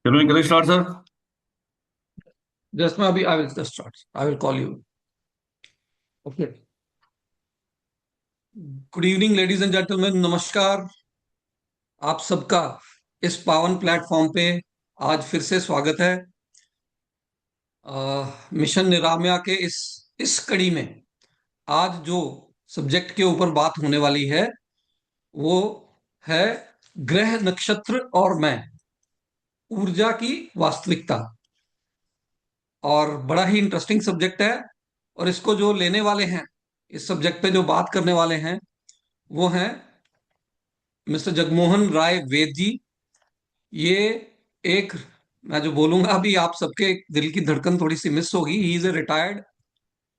Can I start, sir? Just now, I will just start. I will call you. Okay. Good evening ladies and gentleman, नमस्कार। आप सबका इस पावन platform पे आज फिर से स्वागत है। मिशन निरामया के इस कड़ी में आज जो सब्जेक्ट के ऊपर बात होने वाली है वो है ग्रह नक्षत्र और मैं, ऊर्जा की वास्तविकता। और बड़ा ही इंटरेस्टिंग सब्जेक्ट है। और इसको जो लेने वाले हैं, इस सब्जेक्ट पे जो बात करने वाले हैं, वो हैं मिस्टर जगमोहन राय वेद जी। ये एक, मैं जो बोलूंगा अभी आप सबके दिल की धड़कन थोड़ी सी मिस होगी। He is a retired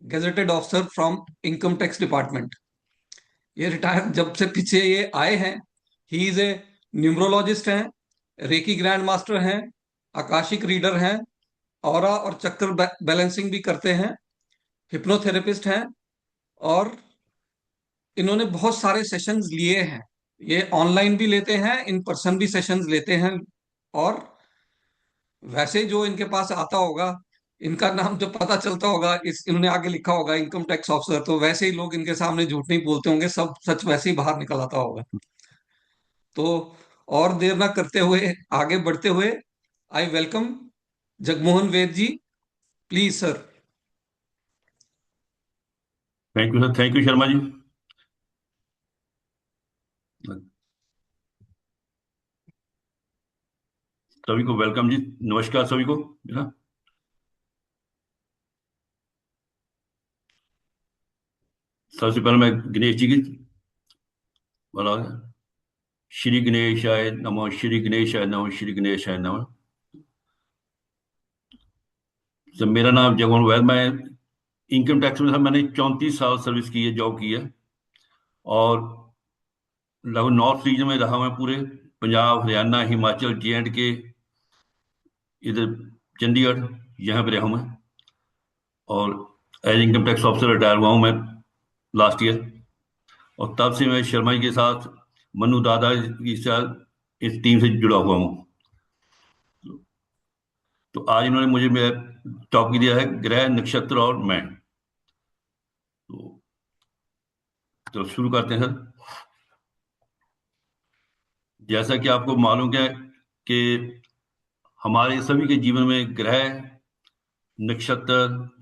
gazetted officer from income tax department. ये रिटायर जब से पीछे ये आए हैं। ही इज ए न्यूमरोलॉजिस्ट हैं, रेकी ग्रैंड मास्टर हैं, आकाशिक रीडर हैं, ऑरा और चक्र बैलेंसिंग भी करते हैं, हिप्नोथेरेपिस्ट हैं। और इन्होंने बहुत सारे सेशंस लिए हैं। ये ऑनलाइन भी लेते हैं, इन पर्सन भी सेशंस लेते हैं। और वैसे जो इनके पास आता होगा, इनका नाम जब पता चलता होगा, इस इन्होंने आगे लिखा होगा इनकम टैक्स ऑफिसर, तो वैसे ही लोग इनके सामने झूठ नहीं बोलते होंगे, सब सच वैसे ही बाहर निकल आता होगा। तो और देर ना करते हुए आगे बढ़ते हुए, I welcome Jagmohan Ved ji. Please sir. Thank you, sir. Thank you, Sharma ji. सभी को वेलकम जी। नमस्कार सभी को मेरा। सबसे पहले मैं गणेश जी की बोला, श्री गणेशाय नमः, श्री गणेशाय नमः, श्री गणेशाय नमः। सर, मेरा नाम जगमोहन वैद। मैं इनकम टैक्स में, सर, मैंने 34 साल सर्विस की है, जॉब की है। और लगभग नॉर्थ रीजन में रहा मैं, पूरे पंजाब, हरियाणा, हिमाचल, J&K, इधर चंडीगढ़, यहाँ पे रहा हूँ मैं। और as income tax officer retire हुआ हूँ मैं लास्ट ईयर। और तब से मैं शर्मा जी के साथ, मनु दादा की साथ इस टीम से जुड़ा हुआ हूँ। तो आज इन्होंने मुझे टॉपिक दिया है ग्रह नक्षत्र और मैं। तो, तो शुरू करते हैं, सर। जैसा कि आपको मालूम है कि हमारे सभी के जीवन में ग्रह, नक्षत्र,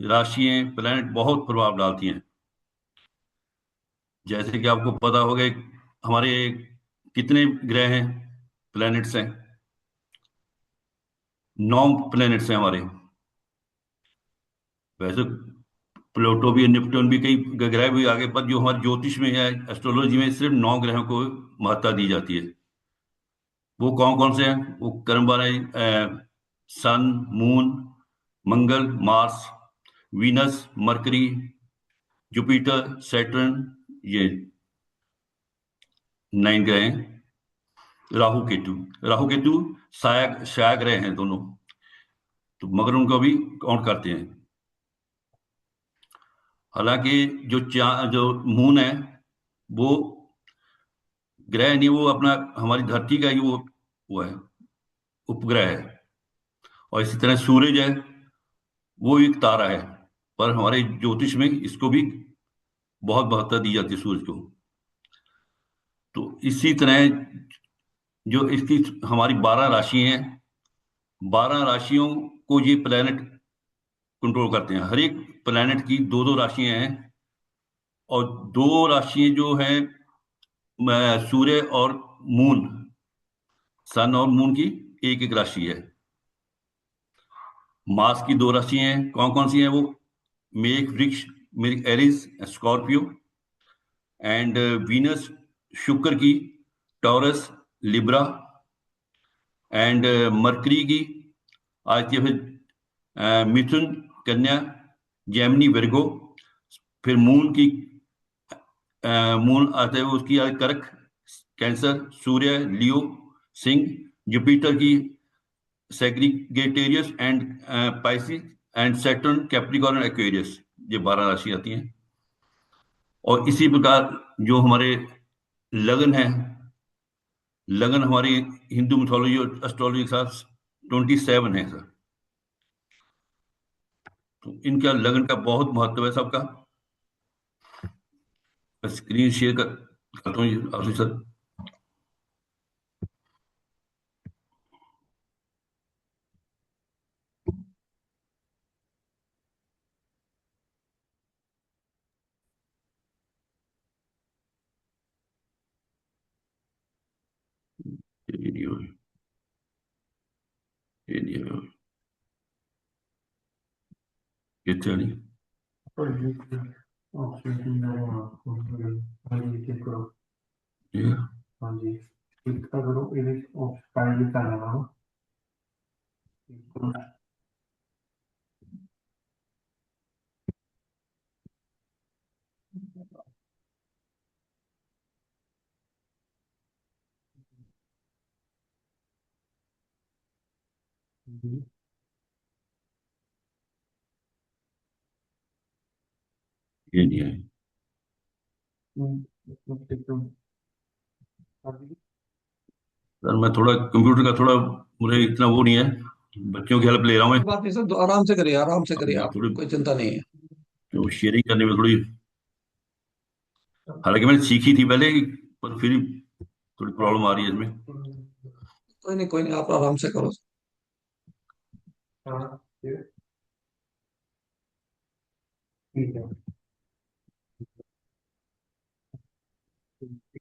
राशियां, प्लैनेट बहुत प्रभाव डालती हैं। जैसे कि आपको पता होगा, हमारे कितने ग्रह हैं, प्लैनेट्स हैं। 9 प्लैनेट्स हैं हमारे। वैसे प्लूटो भी, निप्टून भी, कई ग्रह भी आगे, पर जो हमारे ज्योतिष में है, एस्ट्रोलॉजी में, सिर्फ 9 ग्रहों को महत्ता दी जाती है। वो कौन कौन से हैं? वो क्रम वाले: sun, moon, Mangal, Mars, Venus, Mercury, Jupiter, Saturn, ये 9 ग्रह हैं। राहु केतु, राहु केतु साया साया ग्रह हैं दोनों, तो मगर उनको भी काउंट करते हैं। हालांकि जो मून है, वो ग्रह नहीं, वो अपना हमारी धरती का ही वो है, उपग्रह है। और इसी तरह सूरज है, वो एक तारा है। पर हमारे ज्योतिष में इसको भी बहुत महत्ता दी जाती है, सूरज को। तो इसी तरह जो इसकी हमारी 12 राशि हैं, 12 राशियों को ये प्लेनेट कंट्रोल करते हैं। हर एक प्लेनेट की दो दो राशियां हैं। और दो राशियां जो हैं, सूर्य और मून, सन और मून की एक एक राशि है। मार्स की 2 राशियां हैं। कौन कौन सी हैं वो? मेघ, वृक्ष, मेघ, एरीज, स्कॉर्पियो। एंड वीनस, शुक्र की, टॉरस, लिब्रा। एंड मरकरी की आती है फिर मिथुन, कन्या, जेमिनी, विर्गो। फिर मून की, मून आते हैं उसकी कर्क, कैंसर, सूर्य, लियो, सिंह। जुपिटर की Sagittarius and Pisces. And Saturn, Capricorn, Aquarius. ये 12 राशि आती हैं। और इसी प्रकार जो हमारे लगन है, लगन हमारी हिंदू मिथोलॉजी और एस्ट्रोलॉजी के साथ 27 है सर। तो इनका लगन का बहुत महत्व है सबका। स्क्रीन शेयर करता हूँ आपसे सर। ये नहीं हो ये नहीं हो ये तो नहीं। ये ये नहीं है सर। मैं थोड़ा कंप्यूटर का थोड़ा, मुझे इतना वो नहीं है। बच्चों की हेल्प ले रहा हूँ मैं। कोई बात नहीं सर, आराम से करिए, आराम से अब करिए मैं आप, थोड़ी कोई चिंता नहीं है। तो शेयरिंग करने में थोड़ी, हालांकि मैंने सीखी थी पहले, पर फिर थोड़ी प्रॉब्लम आ रही है इसमें। कोई नहीं, आप आराम से करो।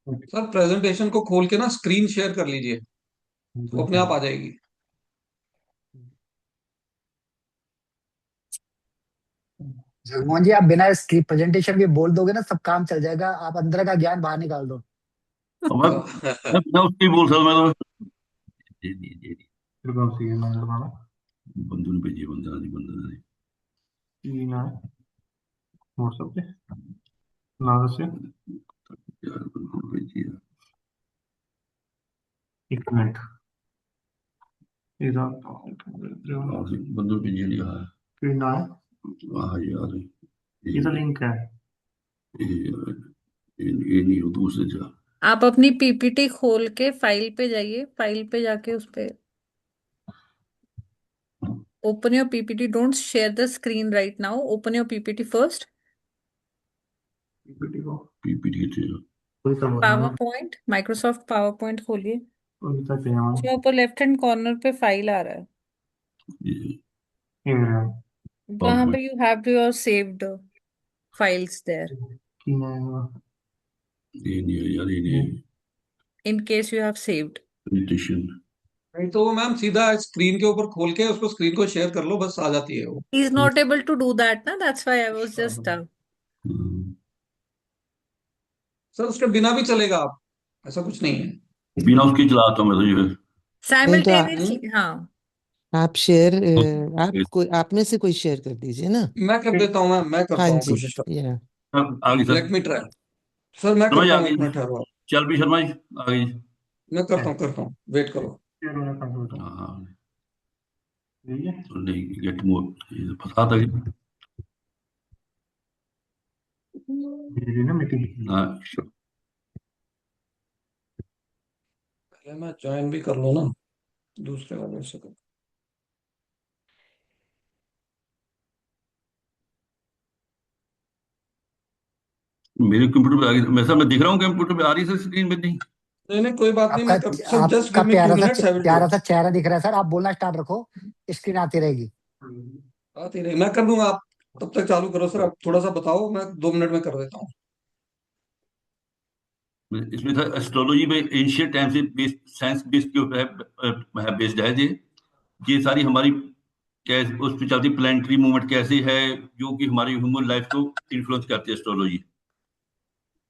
सर प्रेजेंटेशन को खोल के ना स्क्रीन शेयर कर लीजिए, तो अपने आप आ जाएगी। जगमोहन जी, आप बिना स्क्रिप्ट प्रेजेंटेशन के बोल दोगे ना, सब काम चल जाएगा। आप अंदर का ज्ञान बाहर निकाल दो। अब मैं बिना उसके ही बोल सकता मैं तो। जी। बंधु ने भेजी, बंधना नहीं, बंधना नहीं। यार बंधु ने भेजी है। बंधु ने भेजी नहीं, हाँ। हाँ यार, ये नहीं हो दूसरे जा। आप अपनी पीपीटी खोल के फाइल पे जाइए, फाइल पे जाके उस पे open your PPT, don't share the screen right now, open your PPT first. PPT थे। PowerPoint, Microsoft PowerPoint खोलिए। उसमें ऊपर लेफ्ट हैंड कॉर्नर पे फाइल आ रहा है, वहां पे you have your saved files there, ये नहीं है यार, ये नहीं है। In case you have saved. Presentation. नहीं तो वो मैम सीधा स्क्रीन के ऊपर खोल के उसको, स्क्रीन को शेयर कर लो, बस आ जाती है वो। He is not able to do that ना, that's why I was just sir उसके बिना भी चलेगा, आप, ऐसा कुछ नहीं है। बिना उसके चलाता हूँ मैं तो ये। नहीं तो साइमल्टेनियसली, हाँ। आप शेयर, आप में से कोई शेयर कर दीजिए ना। मैं कर देता हूँ मैम, मैं हाँ करता हूँ जी। कोशिश करता या अब आ गई हूँ, sir. Let me try. Sir मैं शर्मा जी करता आ हूँ, गई। एक मिनट ठहरो आप। चल भी शर्मा जी आ गई। मैं करता हूँ, वेट करो। हाँ, तो नहीं गेट मोड, ये तो फंसा था ये। हाँ sure। पहले मैं ज्वाइन भी कर लूँ ना, दूसरे वाले से कर। मेरे कंप्यूटर पे आ गई, मैं सर मैं दिख रहा हूँ कंप्यूटर पे, आ रही है सर स्क्रीन पे नहीं। नहीं नहीं, कोई बात नहीं, आपका मैं कर, सर जस्ट आपका give me two minutes, I will do प्यारा इट। सा चेहरा दिख रहा है सर। आप बोलना स्टार्ट रखो, स्क्रीन आती रहेगी। आती नहीं, मैं कर दूंगा, आप तब तक चालू करो सर, आप थोड़ा सा बताओ, मैं 2 मिनट में कर देता हूँ। इसमें था एस्ट्रोलॉजी में एंशियंट टाइम से बेस्ड, साइंस बेस्ड के ऊपर है, बेस्ड है ये सारी हमारी कैसे उस पर चलती प्लानिटरी मूवमेंट कैसे है, जो कि हमारी ह्यूमन लाइफ को इन्फ्लुएंस करती है एस्ट्रोलॉजी।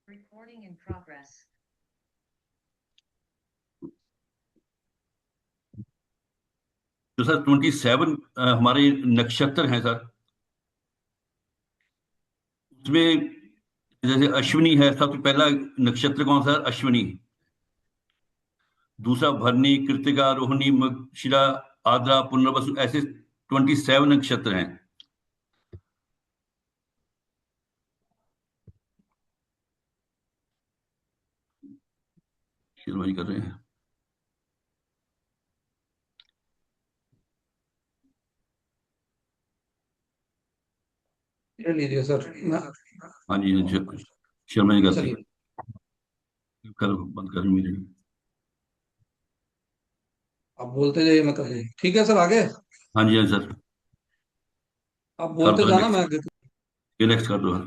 Recording in progress. तो सर 27 हमारे नक्षत्र हैं सर। उसमें जैसे अश्विनी है, सबसे पहला नक्षत्र कौन सा है? अश्विनी। दूसरा भरनी, कृतिका, रोहिणी, मृगशिरा, आद्रा, पुनर्वसु, ऐसे 27 नक्षत्र हैं। वही कर रहे हैं। ये लीजिए सर। हाँ जी, शर्मा जी करते चलिए कर बंद कर मेरी। आप बोलते जाइए, मैं कर जाइए। ठीक है सर, आगे हाँ जी, हाँ सर, आप कर बोलते दो जाना, नेक्स्ट। मैं आगे। ये नेक्स्ट कर दो,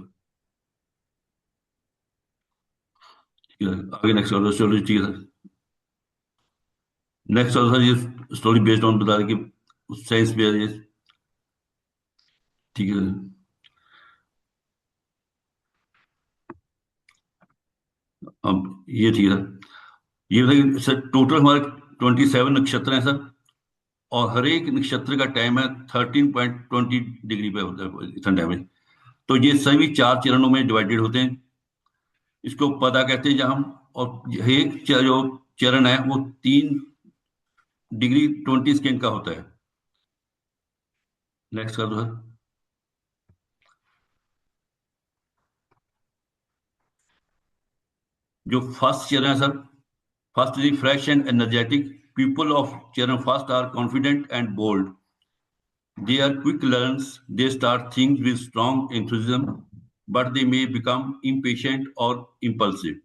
ठीक है, आगे नेक्स्ट कर दो, चलो ठीक है सर। नेक्स्ट सर, ये स्टोरी बेस्ड ऑन बता रहे कि साइंस पे है ये, ठीक है। अब ये ठीक है, ये बताइए सर, टोटल हमारे 27 नक्षत्र हैं सर, और हर एक नक्षत्र का टाइम है 13.20 डिग्री पे होता है इतना टाइम है। तो ये सभी 4 चरणों में डिवाइडेड होते हैं, इसको पता कहते हैं जहाँ हम, और एक जो चरण है वो 3 डिग्री 20 सेकेंड का होता है। नेक्स्ट कर दो सर। जो फर्स्ट चरण है sir, first is fresh and energetic, people of चरण first are confident and bold, they are quick learners, they start things with strong enthusiasm, but they may become impatient or impulsive।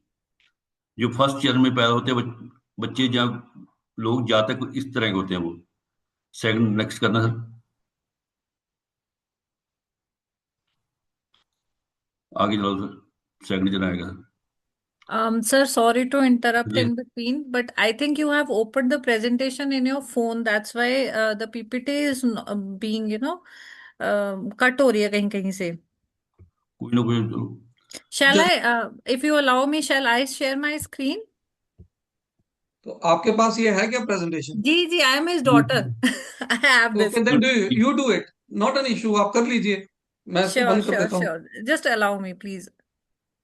जो first चरण में पैदा होते हैं बच्चे, जब लोग जातक इस तरह के होते हैं वो। सेकंड नेक्स्ट करना सर, आगे चलो सर, सेकंड चरण आएगा sir. Sir, sorry to interrupt जी, in between, but I think you have opened the presentation in your phone. That's why the PPT is being, cut हो रही है कहीं कहीं से. कोई ना कोई तो, Shall जैसे, I, if you allow me, shall I share my screen? तो आपके पास ये है क्या प्रेजेंटेशन? जी जी, I am his daughter. I have this. Okay, तो देन डू ठीक, you do it, not an issue, आप कर लीजिए। मैं इसको Sure, बंद कर sure, देता हूँ। sure. Just allow me, please.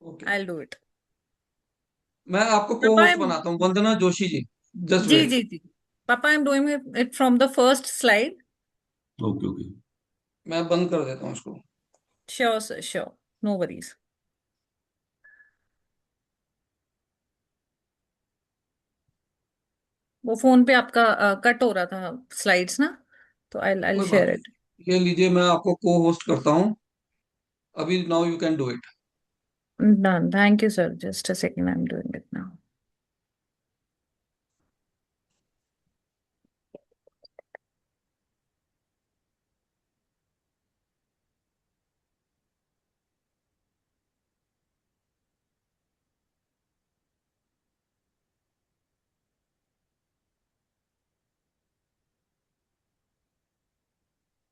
Okay, I'll do it. मैं आपको को Papa, होस्ट I'm, बनाता हूँ, वंदना जोशी जी। जस्ट जी वेट, जी जी. Papa, I'm doing it from the first slide. Okay okay. मैं बंद कर देता हूँ इसको। Sure, sir, sure. No worries. वो फोन पे आपका कट हो रहा था स्लाइड्स ना, तो आई कोई बात शेयर इट. नहीं, ये लीजिए, मैं आपको को होस्ट करता हूँ अभी। Now you can do it. Done. Thank you, sir. Just a second. I'm doing it now.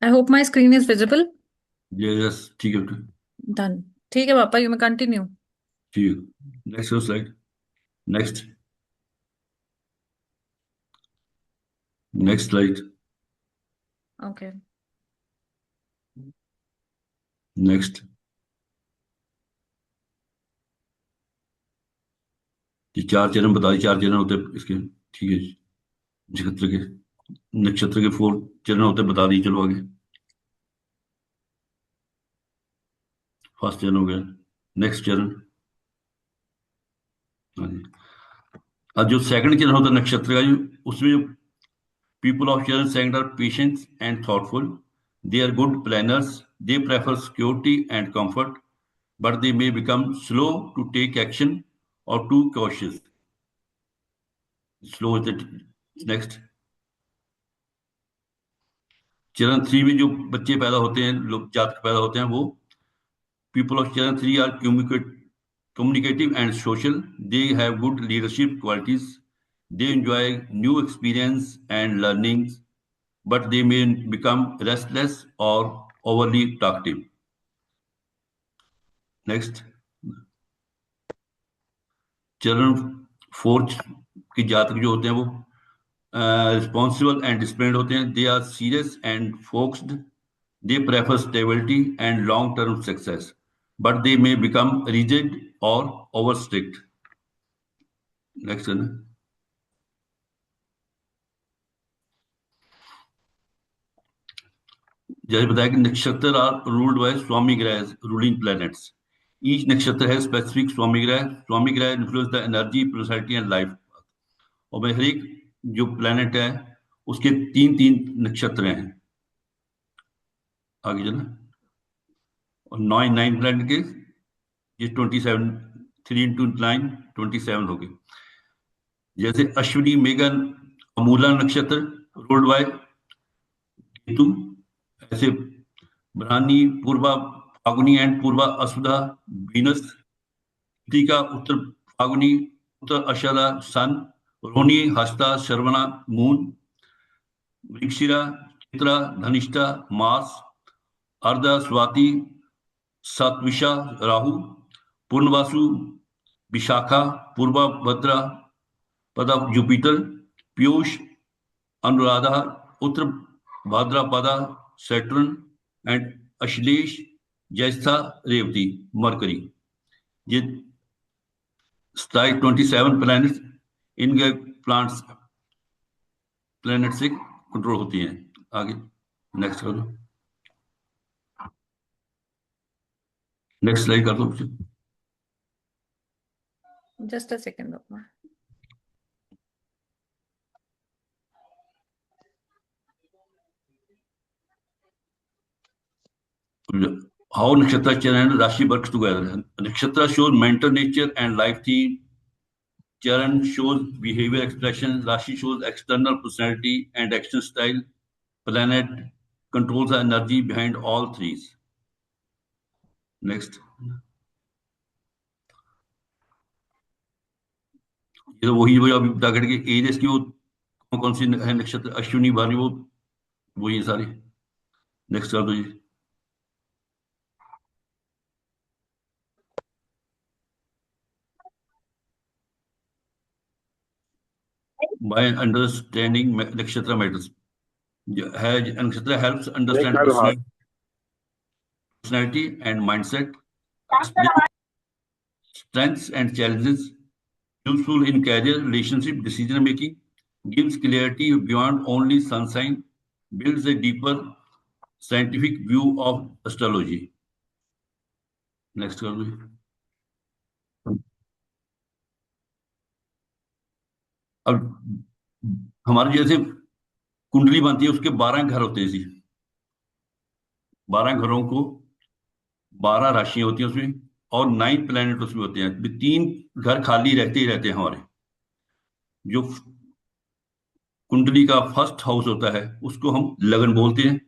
I hope my screen is visible. ये यस, ठीक है, Done. ठीक है पापा, यू may continue. ठीक है, next slide, next, next slide, Okay. Next. ये 4 चरण बता दी, 4 चरण होते हैं इसके, ठीक है। नक्षत्र के, नक्षत्र के 4 चरण होते हैं, बता दी, चलो आगे। फर्स्ट चरण हो गया, नेक्स्ट चरण। हाँ जी। अब जो सेकंड चरण होता है नक्षत्र का, जो उसमें जो पीपल ऑफ चरण second are patient and thoughtful, they are good planners, they prefer security and comfort, but they may become slow to take action और too cautious. Slow is next. चरण 3 में जो बच्चे पैदा होते हैं, लोग जातक पैदा होते हैं, वो पीपल ऑफ चरण 3 are communicative and social. They have good leadership qualities. They enjoy new experience and learnings, but they may become restless or overly talkative. Next, चरण 4 के जातक जो होते हैं वो रिस्पॉन्सिबल एंड डिसिप्लिन्ड होते हैं। They are serious and focused, they prefer stability and long term success, but they may become rigid और ओवर स्ट्रिक्ट। नेक्स्ट है ना, जैसे बताया कि नक्षत्र आर रूल्ड बाय स्वामी ग्रह, रूलिंग प्लैनेट्स। ईच नक्षत्र है स्पेसिफिक स्वामी ग्रह, स्वामी ग्रह influence the energy, personality and life. और मैं हर एक जो प्लैनेट है उसके 3 3 नक्षत्र हैं। आगे चलना, और 9 प्लैनेट के ये 27, 3 × 9 27 हो गए। जैसे अश्विनी, मेघन, मूला नक्षत्र रूल्ड बाय केतु, ऐसे Brahmani, Purva Phalguni and Purva Ashadha Venus, Krittika Uttara Phalguni, Uttara Ashadha sun, Rohini Hasta Shravana moon, Mrigashira Chitra Dhanishtha Mars, Ardra Swati Shatabhisha Rahu, Punarvasu Vishakha, Purva Bhadra pada Jupiter, Pushya Anuradha, Uttara Bhadrapada Saturn and Ashlesha Jyeshtha Revati Mercury. ये 27 प्लैनेट्स इनके प्लैनेट से कंट्रोल होती हैं। आगे नेक्स्ट कर दो, नेक्स्ट स्लाइड कर दो। Just a second, Bappa. How nakshatra charan and Rashi works together. Nakshatra shows mental nature and life theme. Charan shows behavior expression. Rashi shows external personality and action style. Planet controls the energy behind all three. Next. ये तो वही अभी बता करके areas की वो कौन सी है नक्षत्र, अश्विनी भारी, वो ये सारी। नेक्स्ट कर दो जी। By understanding nakshatra matters, nakshatra helps understand personality and mindset, explain strengths and challenges, useful in career, relationship, decision making, gives clarity beyond only sun sign, builds a deeper scientific view of astrology. Next कर दो। अब हमारे जैसे कुंडली बनती है उसके 12 घर होते हैं जी। 12 घरों को 12 राशियां होती हैं उसमें, और 9 प्लैनेट उसमें होते हैं। 3 घर खाली रहते ही रहते हैं हमारे। जो कुंडली का फर्स्ट हाउस होता है उसको हम लगन बोलते हैं।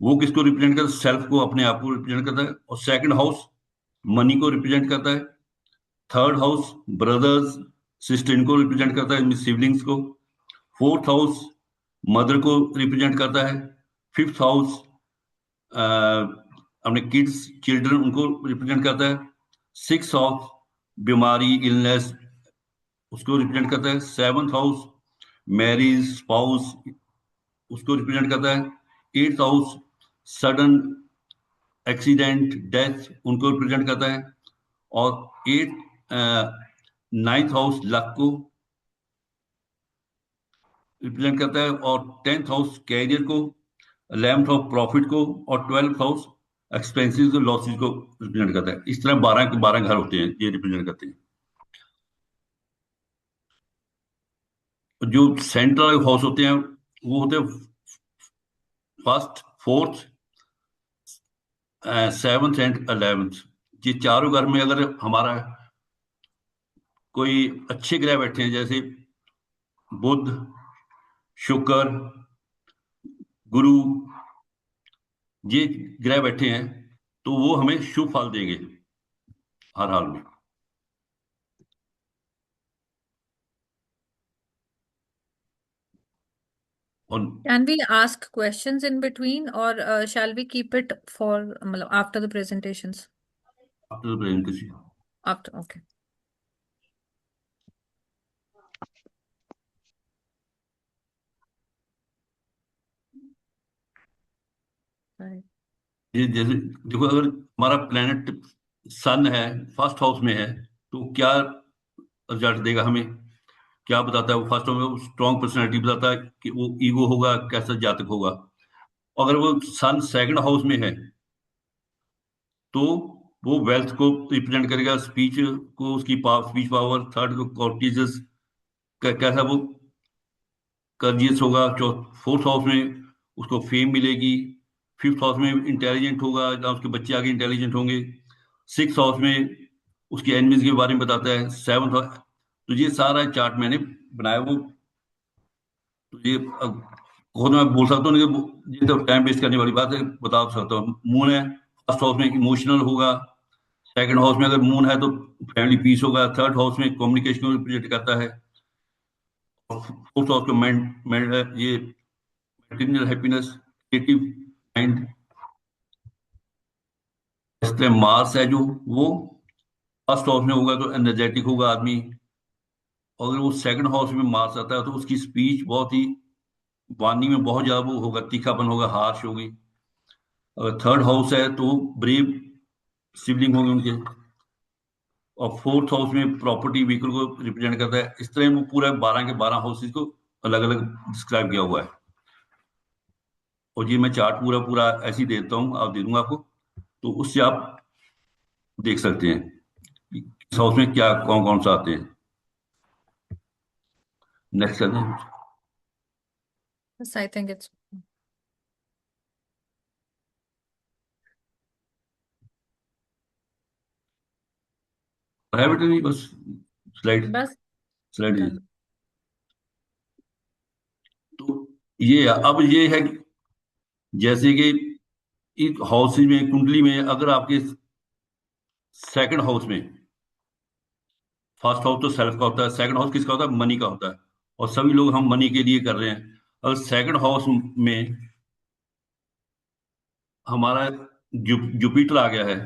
वो किसको रिप्रेजेंट करता है? सेल्फ को, अपने आप को रिप्रेजेंट करता है। और सेकंड हाउस मनी को रिप्रेजेंट करता है। थर्ड हाउस ब्रदर्स सिस्टर इनको रिप्रेजेंट करता है, सिबलिंग्स को। फोर्थ हाउस मदर को रिप्रेजेंट करता है। फिफ्थ हाउस अपने किड्स चिल्ड्रन उनको रिप्रेजेंट करता है। सिक्स हाउस बीमारी इलनेस उसको रिप्रेजेंट करता है। सेवंथ हाउस मैरिज स्पाउस उसको रिप्रेजेंट करता है। Eighth house sudden accident death उनको रिप्रेजेंट करता है। और नाइन्थ हाउस लक को रिप्रेजेंट करता है। और 10th हाउस कैरियर को, 11th हाउस प्रॉफिट को, और 12th हाउस एक्सपेंसेस को, लॉसेस को रिप्रेजेंट करता है। इस तरह 12 के 12 घर होते हैं, ये रिप्रेजेंट करते हैं। जो सेंट्रल हाउस होते हैं वो होते हैं first, fourth, 7th and 11th। ये चारों घर में अगर हमारा कोई अच्छे ग्रह बैठे हैं, जैसे बुध, शुक्र, गुरु, ये ग्रह बैठे हैं, तो वो हमें शुभ फल देंगे हर हाल में। Can we ask questions in between, or shall we keep it for after the presentations? After the presentation. After, okay. Right. ये जैसे देखो, अगर हमारा प्लेनेट सन है, फर्स्ट हाउस में है, तो क्या रिजल्ट देगा हमें? क्या बताता है वो? फर्स्ट हाउस में स्ट्रॉन्ग पर्सनैलिटी बताता है कि वो ईगो होगा, कैसा जातक होगा। अगर वो सन सेकंड हाउस में है तो वो वेल्थ को रिप्रेजेंट करेगा, स्पीच को, उसकी स्पीच पावर। थर्ड को कॉर्टिजस, कैसा वो कर्जियस होगा। फोर्थ हाउस में उसको फेम मिलेगी, 5th हाउस में इंटेलिजेंट होगा, जहाँ उसके बच्चे आगे इंटेलिजेंट होंगे। 6th हाउस में उसके एनिमीज के बारे में बताता है। 7th हाउस, तो ये सारा चार्ट मैंने बनाया। वो तो ये खुद मैं बोल सकता हूँ, नहीं ये तो टाइम वेस्ट करने वाली बात है, बता सकता हूँ। मून है, फर्स्ट हाउस में इमोशनल होगा। सेकंड हाउस में अगर मून है तो फैमिली पीस होगा। थर्ड हाउस में कम्युनिकेशन को रिप्रेजेंट करता है। और फोर्थ हाउस में ये मटेरियल हैप्पीनेस, क्रिएटिव माइंड। इस तरह मार्स है जो, वो फर्स्ट हाउस में होगा तो एनर्जेटिक होगा आदमी। अगर वो सेकंड हाउस में मार्स आता है तो उसकी स्पीच बहुत ही, वाणी में बहुत ज्यादा वो होगा, तीखापन होगा, हार्श होगी। अगर थर्ड हाउस है तो ब्रेव सिबलिंग होंगे उनके। और फोर्थ हाउस में प्रॉपर्टी व्हीकल को रिप्रेजेंट करता है। इस तरह वो पूरा 12 के 12 हाउसेस को अलग अलग डिस्क्राइब किया हुआ है। और ये मैं चार्ट पूरा पूरा ऐसे ही देता हूँ, आप दे दूंगा आपको, तो उससे आप देख सकते हैं कि किस हाउस में क्या कौन कौन सा आते हैं। नेक्स्ट करते हैं। Yes, I think it's है बेटा, नहीं बस स्लाइड बस स्लाइड। done. तो ये अब ये है कि जैसे कि इस हाउस में, कुंडली में, अगर आपके सेकंड हाउस में, फर्स्ट हाउस तो सेल्फ का होता है, सेकंड हाउस किसका होता है? मनी का होता है। और सभी लोग हम मनी के लिए कर रहे हैं। अगर सेकंड हाउस में हमारा जुपिटर आ गया है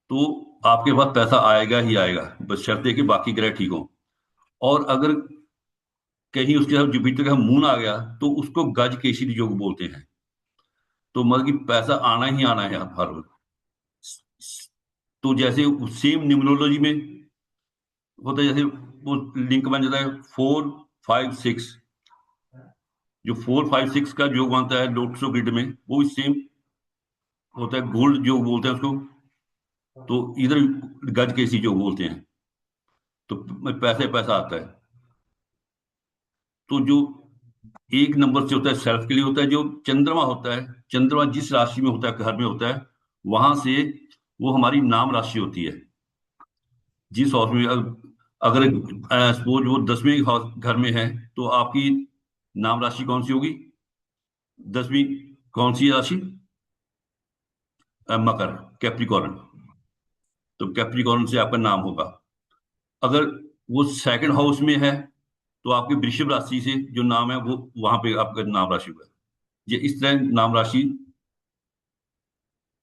तो आपके पास पैसा आएगा ही आएगा, बस शर्त कि बाकी ग्रह ठीक हो। और अगर कहीं उसके साथ जुपिटर का मून आ गया तो उसको गज केसरी योग बोलते हैं। तो मतलब कि पैसा आना ही आना है हर वक्त। तो जैसे सेम न्यूमरोलॉजी में होता है, जैसे वो लिंक बन जाता है 4 5 6। जो 4 5 6 का योग बनता है लोटसो ग्रिड में, वो भी सेम होता है, गोल्ड योग बोलते हैं उसको। तो इधर गज केसरी योग बोलते हैं। तो पैसे पैसा आता है। तो जो एक नंबर से होता है सेल्फ के लिए होता है, जो चंद्रमा होता है, चंद्रमा जिस राशि में होता है, घर में होता है, वहां से वो हमारी नाम राशि होती है। जिस हाउस में अगर सपोज वो 10वें घर में है तो आपकी नाम राशि कौन सी होगी? 10वीं कौन सी राशि? मकर, कैप्रिकॉर्न। तो कैप्रिकॉर्न से आपका नाम होगा। अगर वो सेकंड हाउस में है तो आपकी वृषभ राशि से जो नाम है वो वहां पे आपका नाम राशि होगा। ये इस तरह नाम राशि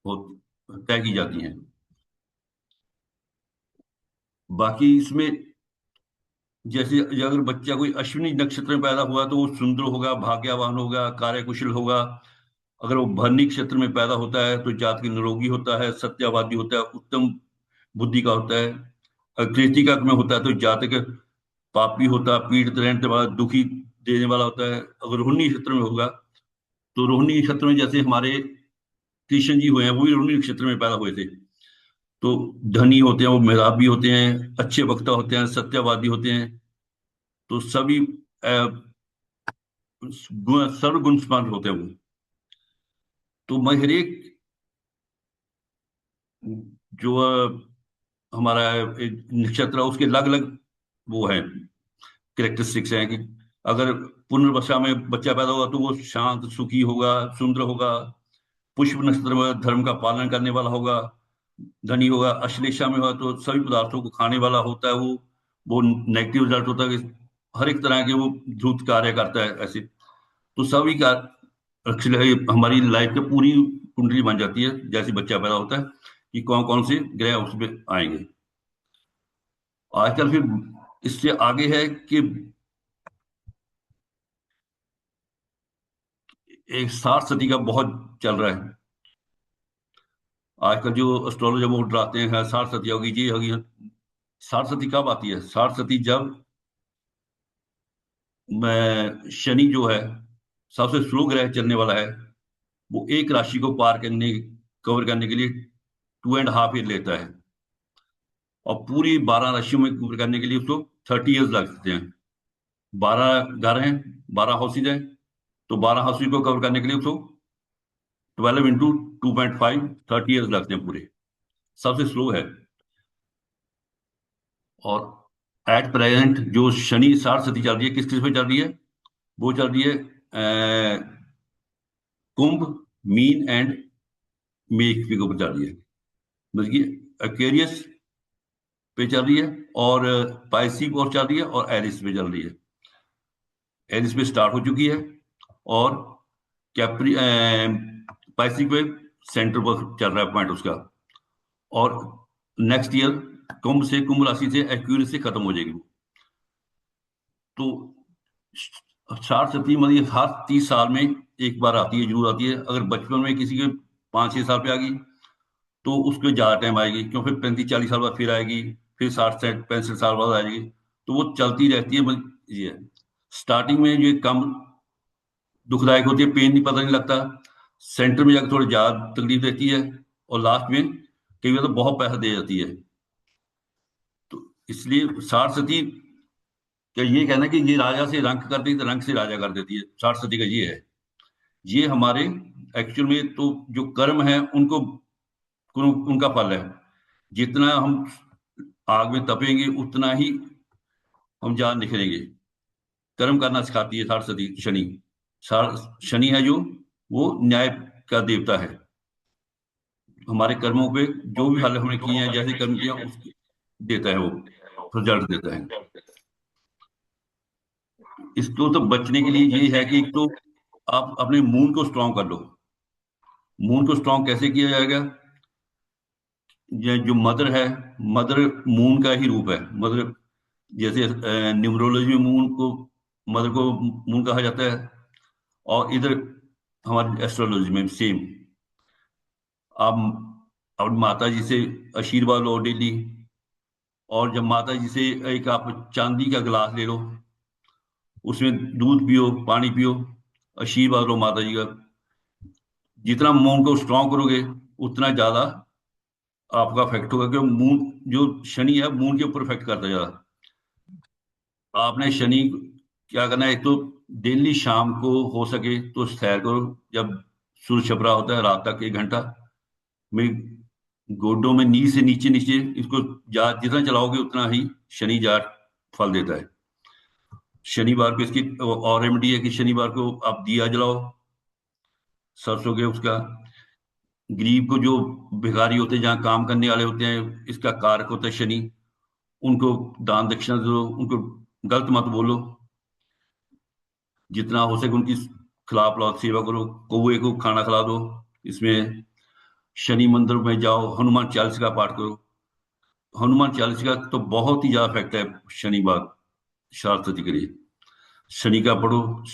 तय की जाती है। बाकी इसमें जैसे अगर बच्चा कोई अश्विनी नक्षत्र में पैदा हुआ तो वो सुंदर होगा, भाग्यवान होगा, कार्यकुशल होगा। अगर वो भरनी क्षेत्र में पैदा होता है तो जातक निरोगी होता है, सत्यवादी होता है, उत्तम बुद्धि का होता है। अगर कृतिका में होता है तो जातक पापी होता है, पीड़ित रहने वाला, दुखी देने वाला होता है। अगर रोहिणी नक्षत्र में होगा तो रोहिणी नक्षत्र में जैसे हमारे कृष्ण जी हुए हैं, वो भी रोहिणी नक्षत्र में पैदा हुए थे। तो धनी होते हैं, वो मेधावी होते हैं, अच्छे वक्ता होते हैं, सत्यवादी होते हैं। तो सभी सर्वगुण संपन्न होते हैं वो। तो मैं हर एक जो हमारा एक नक्षत्र है उसके अलग अलग वो है, कैरेक्टरिस्टिक्स हैं कि अगर पुनर्वसा में बच्चा पैदा होगा तो वो शांत, सुखी होगा, सुंदर होगा। पुष्प नक्षत्र में धर्म का पालन करने वाला होगा, धनी होगा। अश्लेषा में होगा तो सभी पदार्थों को खाने वाला होता है वो नेगेटिव रिजल्ट होता है कि हर एक तरह के वो धूत कार्य करता है ऐसे। तो सभी का एक्चुअली हमारी लाइफ की पूरी कुंडली बन जाती है जैसे बच्चा पैदा होता है कि कौन कौन से ग्रह उसमें आएंगे। आजकल फिर इससे आगे है कि एक 60 सदी का बहुत चल रहा है। आजकल जो एस्ट्रोलॉजर वो डराते हैं 60 सदी होगी, ये होगी। 60 सदी कब आती है? 60 सदी जब मैं शनि जो है, सबसे स्लो ग्रह चलने वाला है, वो एक राशि को कवर करने के लिए 2.5 ईयर लेता है। और पूरी 12 राशियों में कवर करने के लिए उसको 30 ईयर्स लगते हैं। 12 घर हैं, 12 हाउसेज हैं, तो 12 हाउसेज को कवर करने के लिए उसको 12 × 2.5 30 ईयर्स लगते हैं पूरे, सबसे स्लो है। और एट प्रेजेंट जो शनि 60 चल रही है, किस किस पे चल रही है? वो चल रही है कुंभ, मीन एंड मेष के ऊपर चल रही है। मतलब कि एक्वेरियस पे चल रही है, और पाइसी पे और चल रही है, और एरिस पे चल रही है। एरिस पे स्टार्ट हो चुकी है, और कैप्री पाइसी पे सेंटर पर चल रहा है पॉइंट उसका। और नेक्स्ट ईयर कुंभ राशि से एक्वेरियस से खत्म हो जाएगी। तो 60 मतलब हर 30 साल में एक बार आती है, जरूर आती है। अगर बचपन में किसी के 5-6 साल पे आ गई तो उसको ज्यादा टाइम आएगी, क्यों फिर 35-40 साल बाद फिर आएगी, फिर 60-65 साल बाद आएगी। तो वो चलती रहती है। ये स्टार्टिंग में जो कम दुखदायक होती है, पेन नहीं, पता नहीं लगता। सेंटर में जाकर थोड़ी ज्यादा तकलीफ देती है, और लास्ट में कई बार तो बहुत पैसा दे जाती है। तो इसलिए 60 का ये कहना है कि ये राजा से रंक करती है तो रंक से राजा कर देती है, 60 का ये है। ये हमारे एक्चुअल में तो जो कर्म है उनको उनका फल है। जितना हम आग में तपेंगे उतना ही हम जान निखरेंगे। कर्म करना सिखाती है 60 शनि। शनि है जो, वो न्याय का देवता है। हमारे कर्मों पे जो भी फल हमने किए हैं, जैसे कर्म किया उसके देता है, वो रिजल्ट देता है। इसको तो बचने के लिए यही है कि एक तो आप अपने मून को स्ट्रांग कर लो। मून को स्ट्रांग कैसे किया जाएगा? ये जो मदर है, मदर मून का ही रूप है। मदर जैसे न्यूमरोलॉजी में मून को, मदर को मून कहा जाता है, और इधर हमारी एस्ट्रोलॉजी में सेम। आप अब माता जी से आशीर्वाद लो डेली, और जब माता जी से एक आप चांदी का गिलास ले लो, उसमें दूध पियो, पानी पियो, आशीर्वाद लो माता जी का। जितना मून को स्ट्रांग करोगे उतना ज्यादा आपका इफेक्ट होगा, क्योंकि मून जो शनि है मून के ऊपर इफेक्ट करता है ज्यादा। आपने शनि क्या करना है, एक तो डेली शाम को हो सके तो सैर करो, जब सूर्य छपरा होता है रात तक 1 घंटा में। गोडों में नी से नीचे नीचे इसको जितना चलाओगे उतना ही शनि जाट फल देता है। शनिवार को इसकी और रेमेडी है कि शनिवार को आप दिया जलाओ सरसों के उसका। गरीब को, जो भिखारी होते हैं, जहाँ काम करने वाले होते हैं, इसका कारक होता है शनि, उनको दान दक्षिणा दो, उनको गलत मत बोलो। जितना हो सके उनकी खिलाफ लाओ, सेवा करो, कौवे को खाना खिला दो। इसमें शनि मंदिर में जाओ, हनुमान चालीसा का पाठ करो। हनुमान चालीसा का तो बहुत ही ज्यादा इफेक्ट है शनिवार शास्त्री के लिए। शनि का पढ़ो,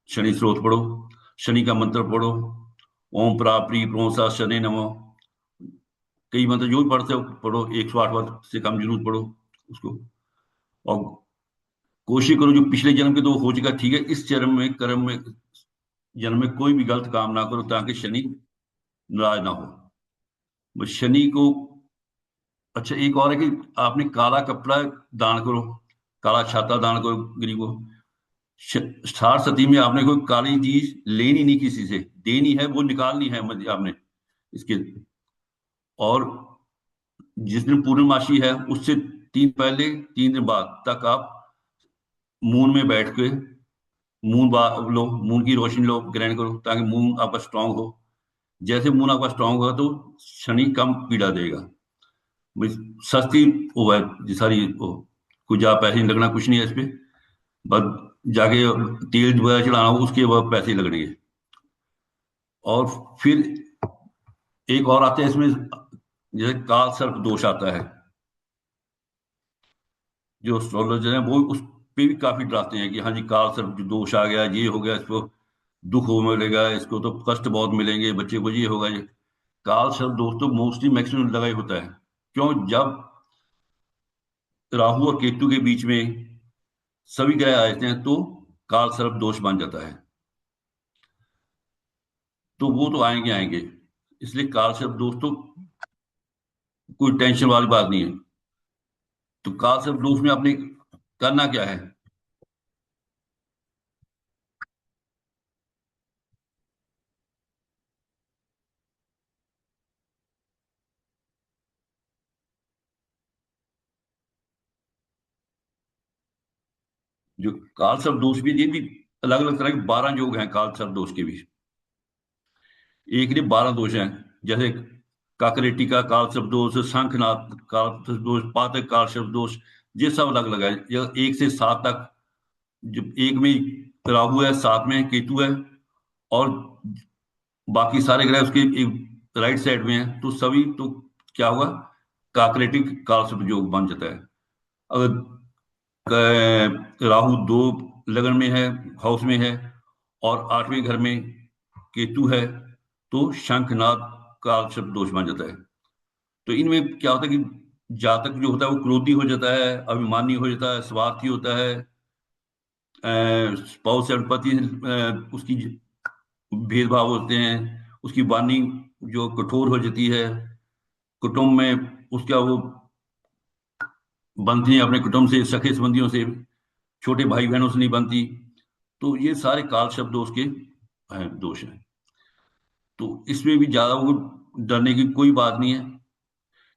शनि स्रोत पढ़ो, शनि का मंत्र पढ़ो, ओम प्राप्री प्रोसा शनि नमो। कई मंत्र जो भी पढ़ते हो पढ़ो, 108 बार से कम जरूर पढ़ो उसको। और कोशिश करो जो पिछले जन्म के तो हो चुका, ठीक है, इस जन्म में कर्म में जन्म में कोई भी गलत काम ना करो, ताकि शनि नाराज ना हो। बस शनि को, अच्छा एक और है कि आपने काला कपड़ा दान करो, काला छाता दान करो गरीब को। स्थार सती में आपने कोई काली चीज लेनी नहीं किसी से, देनी है, वो निकालनी है आपने इसके। और जिस दिन पूर्णमासी है उससे 3 दिन बाद तक आप मून में बैठ के लो, मून की रोशनी लो, ग्रहण करो, ताकि मून आपका स्ट्रांग हो। जैसे मून आपका स्ट्रांग होगा तो शनि कम पीड़ा देगा। सस्ती वो है ये सारी वो, कुछ ज्यादा पैसे नहीं लगना, कुछ नहीं है इसपे। बस जाके तेल वगैरह चढ़ाना हो, उसके बाद पैसे लगेंगे। और फिर एक और आते हैं इसमें, जैसे काल सर्प दोष आता है। जो एस्ट्रोलॉजर है वो उस पे भी काफी डराते हैं कि हाँ जी काल सर्प जो दोष आ गया, ये हो गया, इसको दुख हो मिलेगा, इसको तो कष्ट बहुत मिलेंगे, बच्चे को ये होगा। ये काल सर्प दोष तो मोस्टली मैक्सिमम लगा ही होता है। क्यों? जब राहु और केतु के बीच में सभी ग्रह आ जाते हैं तो काल सर्प दोष बन जाता है। तो वो तो आएंगे आएंगे, इसलिए काल सर्प दोष तो कोई टेंशन वाली बात नहीं है। तो काल सर्प दोष में आपने करना क्या है? जो काल सर्प दोष भी, ये भी अलग अलग तरह के 12 योग हैं काल सर्प दोष के भी। एक नहीं 12 दोष हैं, जैसे काकरेटी का काल सर्प दोष, शंखनाद काल सर्प दोष, पातक काल सर्प दोष, ये सब अलग अलग है। यह 1 से 7 तक, जो एक में राहु है, 7 में केतु है, और बाकी सारे ग्रह उसके एक राइट साइड में है, तो सभी तो क्या होगा, काकरेटिक काल सर्प योग बन जाता है। अगर राहु 2 लगन में है, हाउस में है, और 8वें घर में केतु है, तो शंखनाद काल सर्प दोष बन जाता है। तो इनमें क्या होता है कि जातक जो होता है वो क्रोधी हो जाता है, अभिमानी हो जाता है, स्वार्थी होता है, स्पाउस एंड पति उसकी भेदभाव होते हैं, उसकी वाणी जो कठोर हो जाती है, कुटुंब में उसका वो बनती है अपने कुटुंब से, सखे संबंधियों से, छोटे भाई बहनों से नहीं बनती। तो ये सारे काल शब्द दोष के दोष हैं। तो इसमें भी ज्यादा वो डरने की कोई बात नहीं है।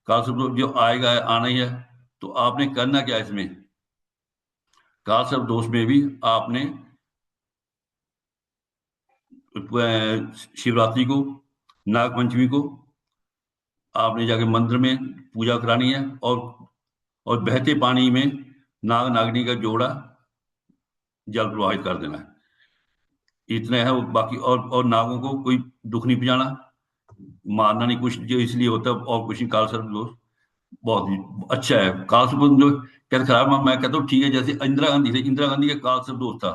काल शब्द दोष जो आएगा है, आना ही है। तो आपने करना क्या इसमें, काल शब्द दोष में भी आपने शिवरात्रि को, नागपंचमी को आपने जाके मंदिर में पूजा करानी है, और बहते पानी में नाग नागनी का जोड़ा जल प्रवाहित कर देना है। इतना है। बाकी और नागों को कोई दुख नहीं पहुंचाना, मारना नहीं, कुछ जो इसलिए होता है और कुछ नहीं। काल सर्प दोष बहुत ही अच्छा है। काल सर्प जो कहते खराब, मैं कहता हूँ ठीक है। जैसे इंदिरा गांधी थे, इंदिरा गांधी का काल सर्प दोष था,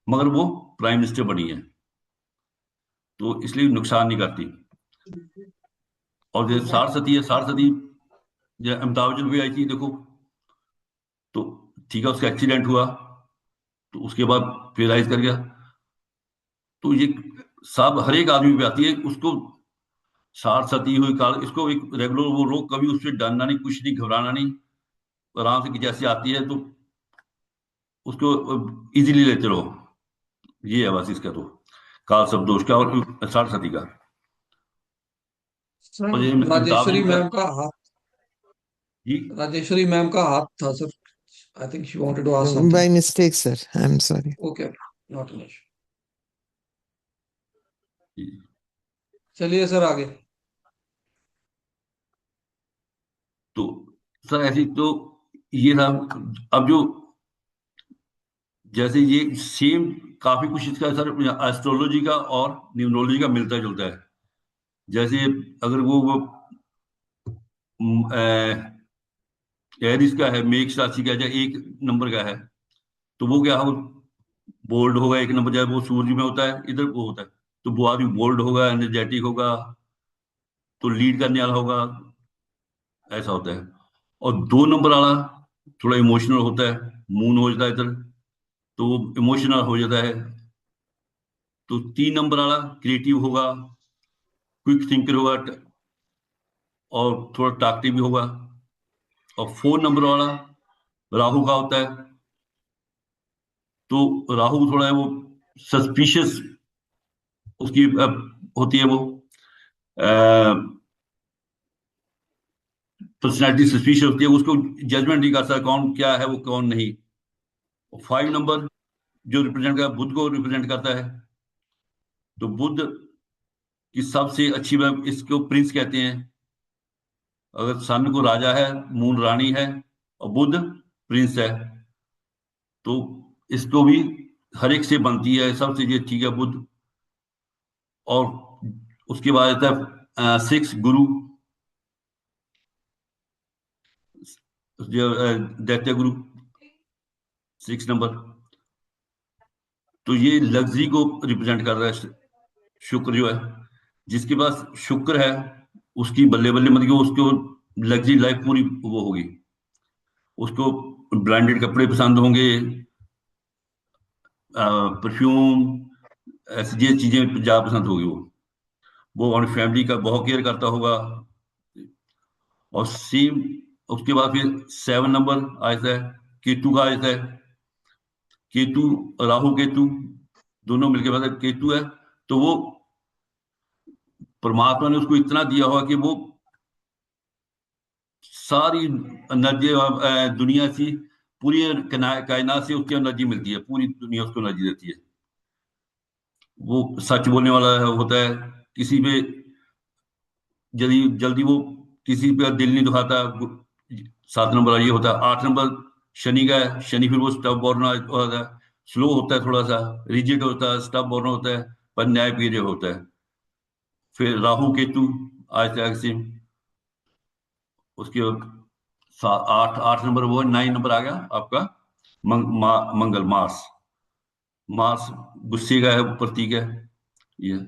मगर वो प्राइम मिनिस्टर बनी है, तो इसलिए नुकसान नहीं करती। और जैसे सारस्वती है, सारस्वती जो अमिताभ बच्चन भी आई थी, देखो, तो ठीक है, उसका एक्सीडेंट हुआ, तो उसके बाद पेरालाइज कर गया। तो ये सब हर एक आदमी पे आती है। उसको सारस्वती हुई काल, इसको एक रेगुलर वो रोग, कभी उससे डरना नहीं, कुछ नहीं, घबराना नहीं, आराम से जैसे आती है तो उसको इजीली लेते रहो। ये है बस इसका तो, काल शब्द दोष का और सारस्वती का। सर, और ये अमिताभ राजेश्वरी बच्चन का मैम का हाथ, जी। राजेश्वरी मैम का हाथ था sir. I think she wanted to ask By something. mistake, sir. I'm sorry. Okay, not an issue. जी। चलिए सर, आगे। तो सर ऐसी तो ये था। अब जो जैसे ये सेम काफी कुछ इसका सर एस्ट्रोलॉजी का और न्यूमरोलॉजी का मिलता जुलता है। जैसे अगर वो एरिस का है, मेष राशि का, या 1 नंबर का है, तो वो क्या हो, बोल्ड होगा 1 नंबर, जब वो सूर्य में होता है, इधर वो होता है, तो वो आदमी बोल्ड होगा, एनर्जेटिक होगा, तो लीड करने वाला होगा, ऐसा होता है। और 2 नंबर वाला थोड़ा इमोशनल होता है, मून हो जाता है इधर, तो वो इमोशनल हो जाता है। तो 3 नंबर वाला क्रिएटिव होगा, क्विक थिंकर होगा, और थोड़ा टाक्टिव भी होगा। और 4 नंबर वाला राहु का होता है, तो राहु थोड़ा है वो सस्पिशियस, उसकी होती है वो पर्सनैलिटी सस्पिशियस होती है, उसको जजमेंट नहीं कर सकता कौन क्या है, वो कौन नहीं। 5 नंबर जो रिप्रेजेंट करता है, बुध को रिप्रेजेंट करता है, तो बुध की सबसे अच्छी बात, इसको प्रिंस कहते हैं। अगर सन को राजा है, मून रानी है, और बुध प्रिंस है, तो इसको भी हर एक से बनती है सबसे ये ठीक है, बुध। और उसके बाद आता है 6 गुरु, जो दैत्य गुरु, 6 नंबर। तो ये लग्जरी को रिप्रेजेंट कर रहा है। शुक्र जो है, जिसके पास शुक्र है, उसकी बल्ले बल्ले, मतलब उसको लग्जरी लाइफ पूरी वो होगी। उसको ब्रांडेड कपड़े पसंद होंगे, परफ्यूम, ऐसी ये चीजें ज्यादा पसंद होगी। वो अपनी फैमिली का बहुत केयर करता होगा। और सेम उसके बाद फिर 7 नंबर आ जाता है, केतु का आ जाता है। केतु, राहु केतु दोनों मिलकर मतलब केतु है, तो वो परमात्मा ने उसको इतना दिया होगा कि वो सारी नदी दुनिया सी पूरी कायनात से उसकी एनर्जी मिलती है, पूरी दुनिया उसको एनर्जी देती है। वो सच बोलने वाला होता है, किसी पे जल्दी जल्दी वो किसी पे दिल नहीं दुखाता। 7 नंबर ये होता है। 8 नंबर शनि का है, शनि फिर वो स्टब बॉर्न होता है, स्लो होता है, थोड़ा सा रिजिड होता है, स्टब बॉर्न होता है, पर न्यायप्रिय होता है। फिर राहु केतु आज तक से उसके 8 नंबर वो 9 नंबर आ गया आपका मंगल, मार्स। मार्स गुस्से का है, प्रतीक है ये।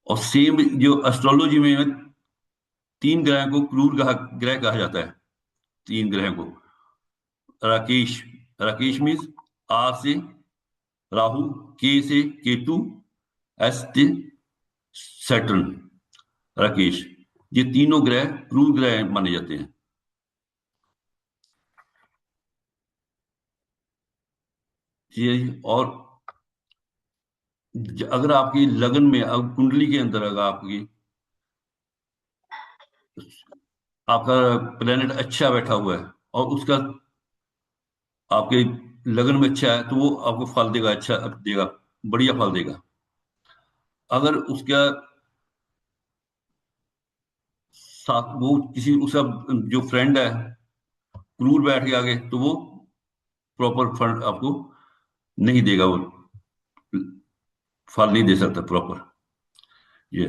और सेम जो एस्ट्रोलॉजी में 3 ग्रह को क्रूर ग्रह कहा जाता है। 3 ग्रह को राकेश, राकेश मीन्स आर से राहु, के से केतु, एस से सैटर्न, राकेश। ये तीनों ग्रह क्रूर ग्रह माने जाते हैं। ये और अगर आपकी लगन में, अब कुंडली के अंदर अगर आपका प्लेनेट अच्छा बैठा हुआ है और उसका आपके लगन में अच्छा है, तो वो आपको फल देगा, अच्छा देगा, बढ़िया फल देगा। अगर उसका साथ वो किसी उसका जो फ्रेंड है क्रूर बैठ के आगे, तो वो प्रॉपर फल आपको नहीं देगा, वो फल नहीं दे सकता प्रॉपर। ये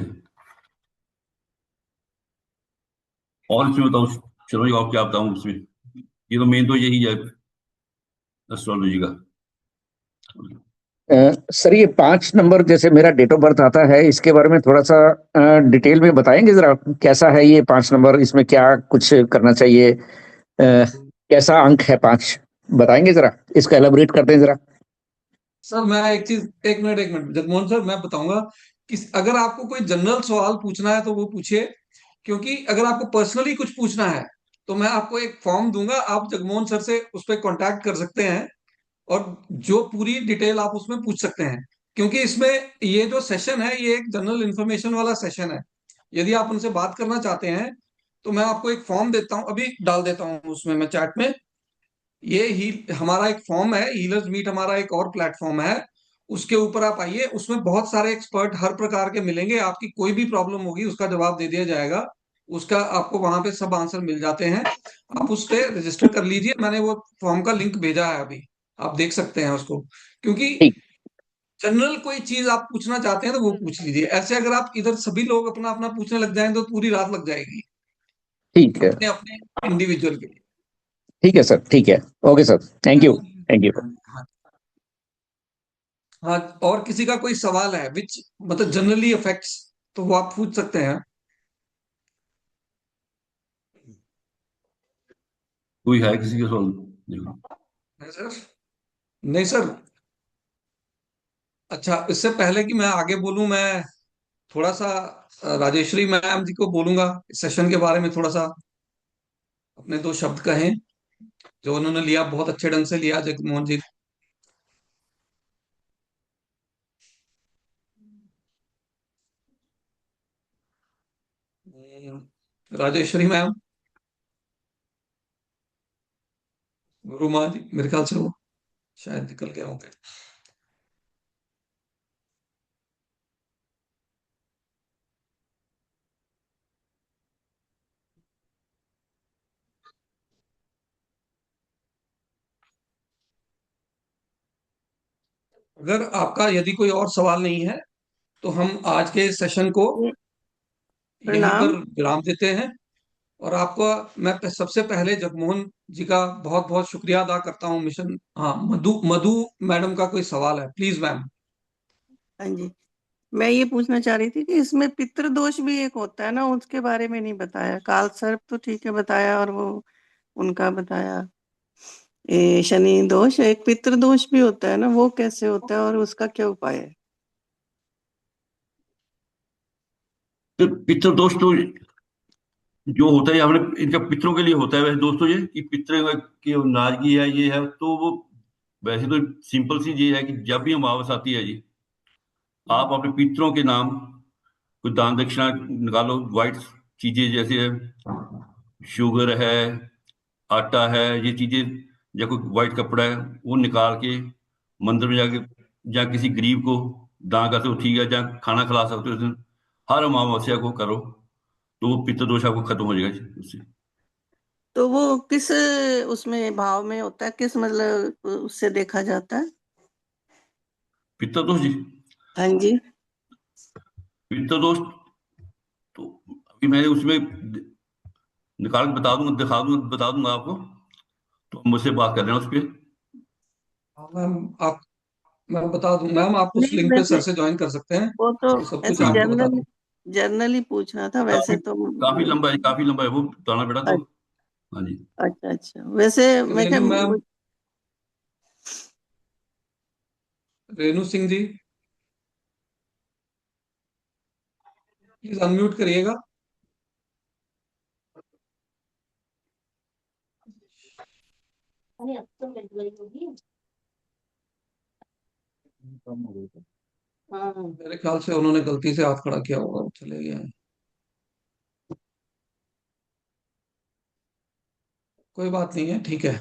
और इसमें बताऊं, चलो जी, और क्या बताऊं इसमें। ये तो मेन तो यही है एस्ट्रोलॉजी का। सर ये 5 नंबर जैसे मेरा डेट ऑफ बर्थ आता है, इसके बारे में थोड़ा सा डिटेल में बताएंगे जरा, कैसा है ये 5 नंबर, इसमें क्या कुछ करना चाहिए, कैसा अंक है 5, बताएंगे जरा, इसका एलाबोरेट करते हैं जरा। सर मैं एक चीज, एक मिनट जगमोहन सर, मैं बताऊंगा कि अगर आपको कोई जनरल सवाल पूछना है तो वो पूछिए, क्योंकि अगर आपको पर्सनली कुछ पूछना है तो मैं आपको एक फॉर्म दूंगा, आप जगमोहन सर से उस पर कांटेक्ट कर सकते हैं और जो पूरी डिटेल आप उसमें पूछ सकते हैं। क्योंकि इसमें ये जो सेशन है ये एक जनरल इंफॉर्मेशन वाला सेशन है। यदि आप उनसे बात करना चाहते हैं तो मैं आपको एक फॉर्म देता हूं, अभी डाल देता हूं उसमें मैं चैट में। ये ही हमारा एक फॉर्म है, हीलर्स मीट हमारा एक और प्लेटफॉर्म है, उसके ऊपर आप आइए, उसमें बहुत सारे एक्सपर्ट हर प्रकार के मिलेंगे, आपकी कोई भी प्रॉब्लम होगी उसका जवाब दे दिया जाएगा। उसका आपको वहां पे सब आंसर मिल जाते हैं। आप उस पे रजिस्टर कर लीजिए, मैंने वो फॉर्म का लिंक भेजा है अभी, आप देख सकते हैं उसको। क्योंकि ठीक जनरल कोई चीज आप पूछना चाहते हैं तो वो पूछ लीजिए, ऐसे अगर आप इधर सभी लोग अपना अपना पूछने लग जाएं तो पूरी रात लग जाएगी ठीक है। अपने अपने इंडिविजुअल के लिए। ठीक है सर, ठीक है। Okay sir, thank you. Thank you. हाँ हाँ, और किसी का कोई सवाल है विच मतलब जनरली अफेक्ट्स, तो वो आप पूछ सकते हैं। कोई है किसी के सवाल? देखो, नहीं सर, नहीं सर। अच्छा, इससे पहले कि मैं आगे बोलूं, मैं थोड़ा सा राजेश्वरी मैम जी को बोलूंगा इस सेशन के बारे में, थोड़ा सा अपने 2 शब्द कहें, जो उन्होंने लिया बहुत अच्छे ढंग से लिया जगमोहन जी। राजेश्वरी मैम, रुमा जी, मेरे ख्याल से वो शायद निकल गए होंगे। अगर आपका यदि कोई और सवाल नहीं है तो हम आज के सेशन को यहीं पर प्रणाम। विराम देते हैं। और आपको मैं सबसे पहले जगमोहन जी का बहुत बहुत शुक्रिया अदा करता हूँ। मिशन, हाँ, मधु मधु मैडम का कोई सवाल है, प्लीज मैम। हाँ जी, मैं ये पूछना चाह रही थी कि इसमें पितृदोष भी एक होता है ना, उसके बारे में नहीं बताया। काल सर्प तो ठीक है बताया, और वो उनका बताया, ये शनि दोष, एक पितृदोष भी होता है ना, वो कैसे होता है और उसका क्या उपाय है? तो पितृदोष तो जो होता है, हमने इनका पितरों के लिए होता है। वैसे दोस्तों ये कि पितर की नाराजगी है, ये है, तो वो वैसे तो सिंपल सी ये है कि जब भी अमावस आती है जी, आप अपने पितरों के नाम कोई दान दक्षिणा निकालो। वाइट चीजें जैसे शुगर है, आटा है, ये चीजें, या कोई व्हाइट कपड़ा है, वो निकाल के मंदिर में जाके, या किसी गरीब को दान करते हो, ठीक है, या खाना खिला सकते हो उस दिन, हर अमावस्या को करो, तो वो पितृ दोष आपको खत्म हो जाएगा उससे। तो वो किस उसमें भाव में होता है, किस मतलब उससे देखा जाता है? पितृ दोष जी, हाँ जी। पितृ दोष तो अभी मैंने उसमें निकाल के बता दूंगा, दिखा दूंगा, बता दूंगा आपको, तो मुझसे बात कर लेना उस पर। मैम आप, मैं बता दूं मैम, आप उस नहीं लिंक पे सर वैसे से ज्वाइन कर सकते हैं, वो तो वो सब कुछ ऐसे आपको बता जनरल दूं। जनरली पूछना था, वैसे काफी तो काफी लंबा है, काफी लंबा है वो बताना बेटा, तो हाँ जी। अच्छा अच्छा। वैसे मैं क्या Renu ma'am, Renu Singh ji, please unmute करिएगा। मेरे ख्याल से उन्होंने गलती से हाथ खड़ा किया होगा, वो चले गए हैं। कोई बात नहीं है, ठीक है।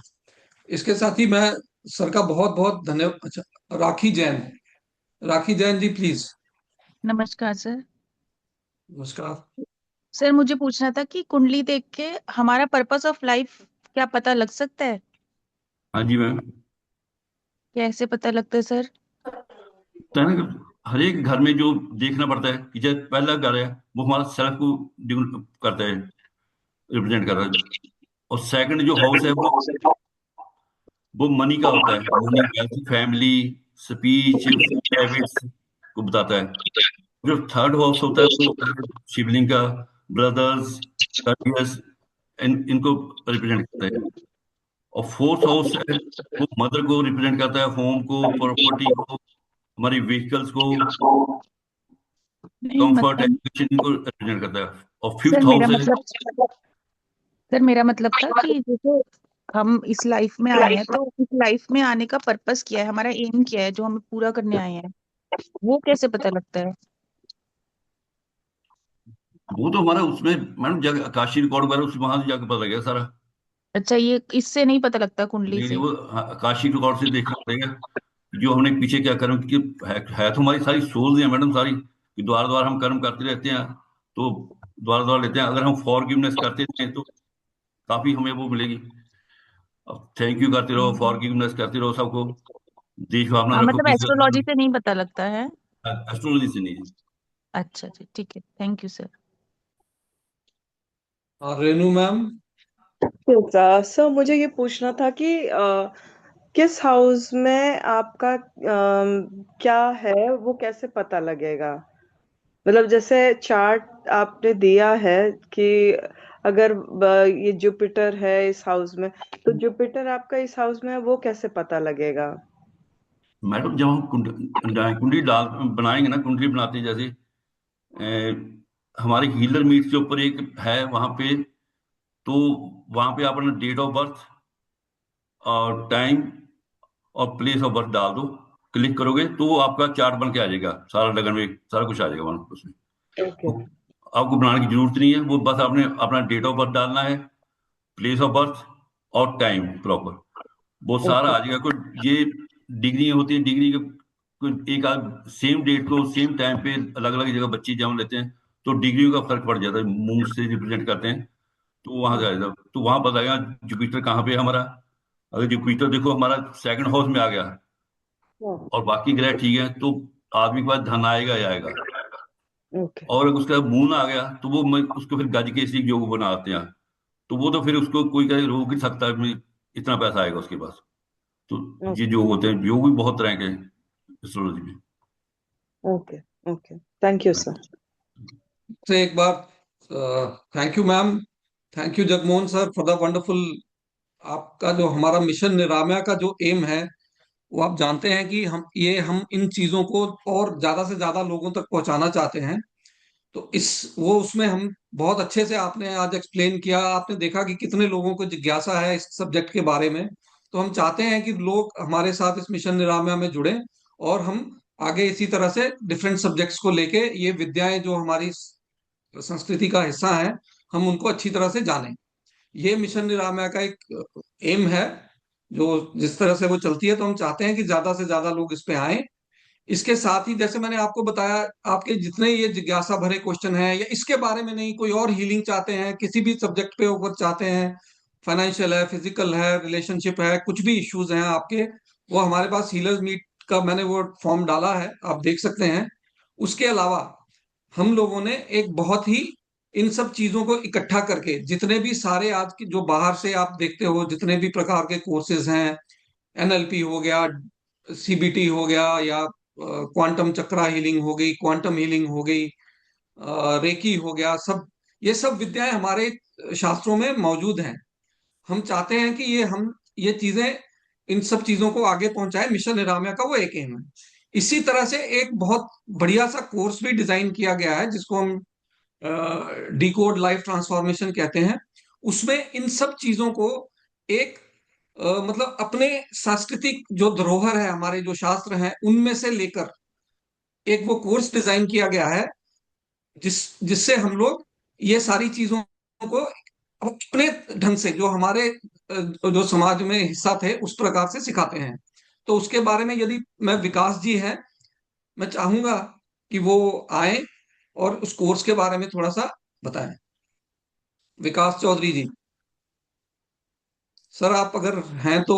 इसके साथ ही मैं सर का बहुत बहुत धन्यवाद। अच्छा, राखी जैन, राखी जैन जी प्लीज। नमस्कार सर। नमस्कार। सर मुझे पूछना था कि कुंडली देख के हमारा पर्पस ऑफ लाइफ क्या पता लग सकता है? हाँ जी मैम। कैसे पता लगता है सर? तो है ना कि हर एक घर में जो देखना पड़ता है कि जैसे पहला घर है, वो हमारा सेल्फ को करता है, रिप्रेजेंट कर रहा है। और सेकंड जो हाउस है, वो मनी का होता है, money, wealth, family, speech, habits को बताता है। जो थर्ड हाउस होता है, वो शिवलिंग का, ब्रदर्स, करियर्स, इनको रिप्रेजेंट करता है। और फोर्थ हाउस है, वो मदर को रिप्रेजेंट करता है, होम को, प्रॉपर्टी को, हमारी व्हीकल्स को, नहीं कंफर्ट, मतलब एजुकेशन, इनको रिप्रेजेंट करता है। और सर फिफ्थ मेरा हाउस है, मतलब सर मेरा मतलब था कि जैसे हम इस लाइफ में आए हैं तो इस लाइफ में आने का पर्पस क्या है, हमारा एम क्या है जो हमें पूरा करने आए हैं, वो कैसे पता लगता है? वो तो हमारा उसमें मैडम जगह आकाशीय रिकॉर्ड वगैरह उस वहां से जाकर पता लगेगा सारा। अच्छा, ये इससे नहीं पता लगता कुंडली नहीं नहीं, से? वो आकाशीय रिकॉर्ड से देखना पड़ेगा जो हमने पीछे क्या कर्म, क्योंकि है तो हमारी सारी सोल्स हैं मैडम सारी, कि द्वार द्वार हम कर्म करते रहते हैं, तो द्वार द्वार लेते हैं। अगर हम फॉरगिवनेस करते हैं तो काफी हमें वो मिलेगी। अब थैंक यू करते रहो, फॉरगिवनेस करते रहो सबको, देश भावना हाँ रखो मतलब किसी एस्ट्रोलॉजी से नहीं पता लगता है? एस्ट्रोलॉजी से नहीं। अच्छा जी, ठीक है, थैंक यू सर। हाँ, रेनू मैम। सर मुझे ये पूछना था कि किस हाउस में आपका क्या है वो कैसे पता लगेगा? मतलब जैसे चार्ट आपने दिया है कि अगर ये जुपिटर है इस हाउस में, तो जुपिटर आपका इस हाउस में है वो कैसे पता लगेगा? मैडम जब हम कुंडली डाल बनाएंगे ना, कुंडली बनाते हैं जैसे हमारे हीलर मीट के ऊपर एक है वहां पे, तो वहां पे आप अपना डेट ऑफ बर्थ और टाइम और प्लेस ऑफ बर्थ डाल दो, क्लिक करोगे तो वो आपका चार्ट बन के आ जाएगा, सारा लगन में सारा कुछ आ जाएगा वहां उसमें। ओके। तो आपको बनाने की जरूरत नहीं है, वो बस आपने अपना डेट ऑफ बर्थ डालना है, प्लेस ऑफ बर्थ और टाइम प्रॉपर, वो सारा ओके। आ जाएगा। कोई ये डिग्री होती है, डिग्री के कोई एक आध सेम डेट को सेम टाइम पे अलग अलग जगह बच्चे जन्म लेते हैं, तो डिग्रियों का फर्क पड़ जाता है, मून से रिप्रेजेंट करते हैं, तो वहां जाएगा, तो वहां पता लगेगा जुपिटर कहाँ पे है हमारा। अगर जुपिटर देखो हमारा सेकंड हाउस में आ गया और बाकी ग्रह ठीक है, तो आदमी के पास धन आएगा ही आएगा। ओके। और अगर उसका मून आ गया तो वो उसको फिर गज के इसी योग बनाते हैं, तो वो तो फिर उसको कोई कहीं रोक नहीं सकता है, इतना पैसा आएगा उसके पास। तो ये योग होते हैं, योग भी बहुत तरह के हैं एस्ट्रोलॉजी में। Okay. Okay, thank you sir. से एक बार thank you ma'am, thank you Jagmohan sir for the wonderful. आपका जो हमारा मिशन निरामया का जो एम है, वो आप जानते हैं कि हम इन चीजों को और ज्यादा से ज्यादा लोगों तक पहुंचाना चाहते हैं। तो इस वो उसमें हम बहुत अच्छे से आपने आज एक्सप्लेन किया, आपने देखा कि कितने लोगों को जिज्ञासा है इस सब्जेक्ट के बारे में। तो हम चाहते हैं कि लोग हमारे साथ इस मिशन निरामया में जुड़ें, और हम आगे इसी तरह से डिफरेंट सब्जेक्ट्स को लेके ये विद्याएं जो हमारी संस्कृति का हिस्सा हैं, हम उनको अच्छी तरह से जानें। ये मिशन निरामया का एक एम है, जो जिस तरह से वो चलती है, तो हम चाहते हैं कि ज्यादा से ज्यादा लोग इस पे आए। इसके साथ ही जैसे मैंने आपको बताया, आपके जितने ये जिज्ञासा भरे क्वेश्चन हैं, या इसके बारे में नहीं, कोई और हीलिंग चाहते हैं, किसी भी सब्जेक्ट पे ऊपर चाहते हैं, फाइनेंशियल है, फिजिकल है, रिलेशनशिप है, कुछ भी इश्यूज हैं आपके, वो हमारे पास हीलर्स मीट का मैंने वो फॉर्म डाला है, आप देख सकते हैं। उसके अलावा हम लोगों ने एक बहुत ही इन सब चीजों को इकट्ठा करके, जितने भी सारे आज की जो बाहर से आप देखते हो, जितने भी प्रकार के कोर्सेज हैं, एनएलपी हो गया, सीबीटी हो गया, या क्वांटम चक्रा हीलिंग हो गई, क्वांटम हीलिंग हो गई, रेकी हो गया, सब ये सब विद्याएं हमारे शास्त्रों में मौजूद हैं। हम चाहते हैं कि ये चीजें, इन सब चीजों को आगे पहुंचाए, मिशन निरामया का वो एक एम है। इसी तरह से एक बहुत बढ़िया सा कोर्स भी डिजाइन किया गया है, जिसको हम डिकोड लाइफ ट्रांसफॉर्मेशन कहते हैं। उसमें इन सब चीजों को एक मतलब अपने सांस्कृतिक जो धरोहर है, हमारे जो शास्त्र हैं, उनमें से लेकर एक वो कोर्स डिजाइन किया गया है, जिससे हम लोग ये सारी चीजों को अपने ढंग से, जो हमारे जो समाज में हिस्सा थे, उस प्रकार से सिखाते हैं। तो उसके बारे में यदि मैं, विकास जी हैं, मैं चाहूंगा कि वो आए और उस कोर्स के बारे में थोड़ा सा बताएं। विकास चौधरी जी, सर आप अगर हैं तो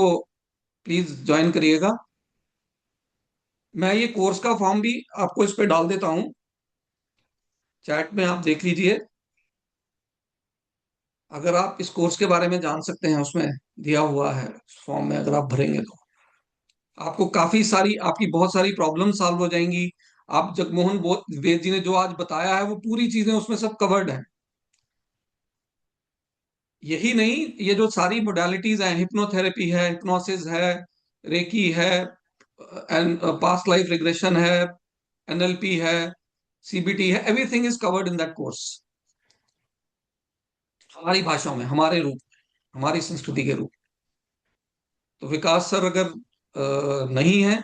प्लीज ज्वाइन करिएगा। मैं ये कोर्स का फॉर्म भी आपको इस पे डाल देता हूं, चैट में आप देख लीजिए। अगर आप इस कोर्स के बारे में जान सकते हैं, उसमें दिया हुआ है फॉर्म में, अगर आप भरेंगे तो आपको काफी सारी, आपकी बहुत सारी प्रॉब्लम सॉल्व हो जाएंगी। आप जगमोहन वेद जी ने जो आज बताया है, वो पूरी चीजें उसमें सब कवर्ड है। यही नहीं, ये जो सारी मोडालिटीज हैं, हिप्नोथेरेपी है, हिप्नोसिस है, रेकी है, एंड पास्ट लाइफ रिग्रेशन है, एनएलपी है, सीबीटी है, everything is covered in that course, हमारी भाषाओं में, हमारे रूप में, हमारी संस्कृति के रूप में। तो विकास सर अगर नहीं है,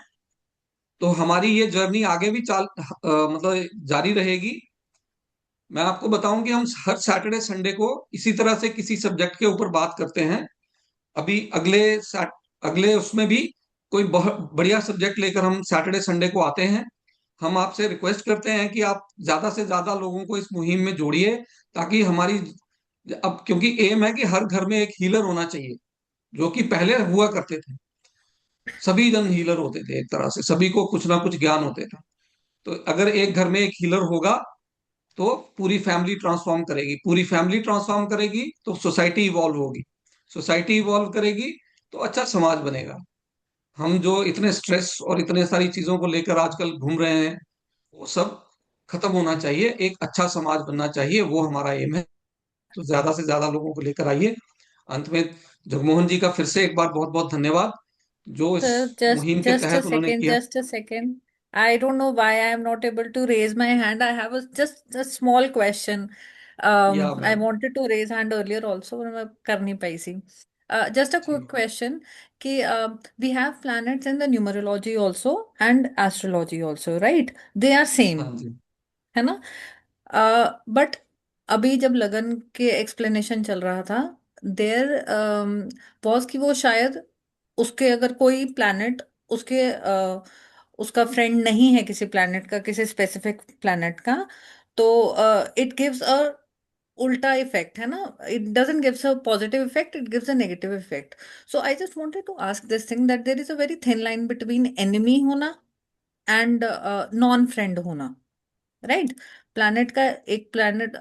तो हमारी ये जर्नी आगे भी मतलब जारी रहेगी। मैं आपको बताऊं कि हम हर सैटरडे संडे को इसी तरह से किसी सब्जेक्ट के ऊपर बात करते हैं। अभी अगले उसमें भी कोई बहुत बढ़िया सब्जेक्ट लेकर हम सैटरडे संडे को आते हैं। हम आपसे रिक्वेस्ट करते हैं कि आप ज्यादा से ज्यादा लोगों को इस मुहिम में जोड़िए, ताकि हमारी, अब क्योंकि एम है कि हर घर में एक हीलर होना चाहिए, जो कि पहले हुआ करते थे, सभी जन हीलर होते थे, एक तरह से सभी को कुछ ना कुछ ज्ञान होते थे। तो अगर एक घर में एक हीलर होगा, तो पूरी फैमिली ट्रांसफॉर्म करेगी, पूरी फैमिली ट्रांसफॉर्म करेगी तो सोसाइटी इवॉल्व होगी, सोसाइटी इवॉल्व करेगी तो अच्छा समाज बनेगा। हम जो इतने स्ट्रेस और इतने सारी चीजों को लेकर आजकल घूम रहे हैं, वो सब खत्म होना चाहिए, एक अच्छा समाज बनना चाहिए, वो हमारा एम है। तो ज्यादा से ज्यादा लोगों को लेकर आइए। अंत में जगमोहन जी का फिर से एक बार बहुत बहुत धन्यवाद, जो इस Sir, मुहिम के तहत उन्होंने किया। just a second. I don't know why I am not able to raise my hand. I have just a small question. या I ma'am. wanted to raise hand earlier also, but मैं कर नहीं पाई सी. Just a quick ठीक। question कि we have planets in the numerology also and astrology also, right? They are हाँ same, जी। है ना? But अभी जब लगन के एक्सप्लेनेशन चल रहा था, देयर वॉज कि वो शायद उसके अगर कोई प्लैनेट उसके उसका फ्रेंड नहीं है, किसी प्लैनेट का, किसी स्पेसिफिक प्लैनेट का, तो इट गिव्स अ उल्टा इफेक्ट, है ना? It doesn't gives a positive effect, it gives a negative effect. So I just wanted to ask this thing that there is a very thin line between enemy होना and non friend होना, right? Planet का एक planet,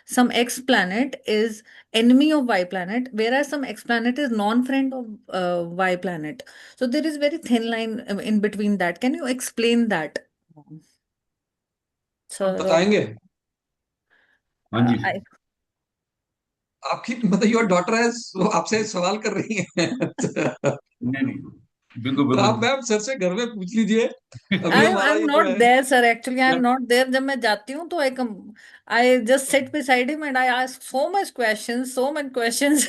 some X planet is enemy of Y planet, whereas some X planet is non-friend of Y planet. So there is very thin line in between that. Can you explain that, आप sir? Or बताएंगे? हाँ जी। I आपकी मतलब your daughter है, वो आपसे सवाल कर रही है। नहीं नहीं, बिल्कुल तो आप बिल्कुल। मैम सर से घर में पूछ लीजिए। अभी I हमारा I'm ये जो not है there, sir. Actually, I'm लग- not there. जब मैं जाती हूँ तो I just sit beside him and I ask so much questions, so many questions.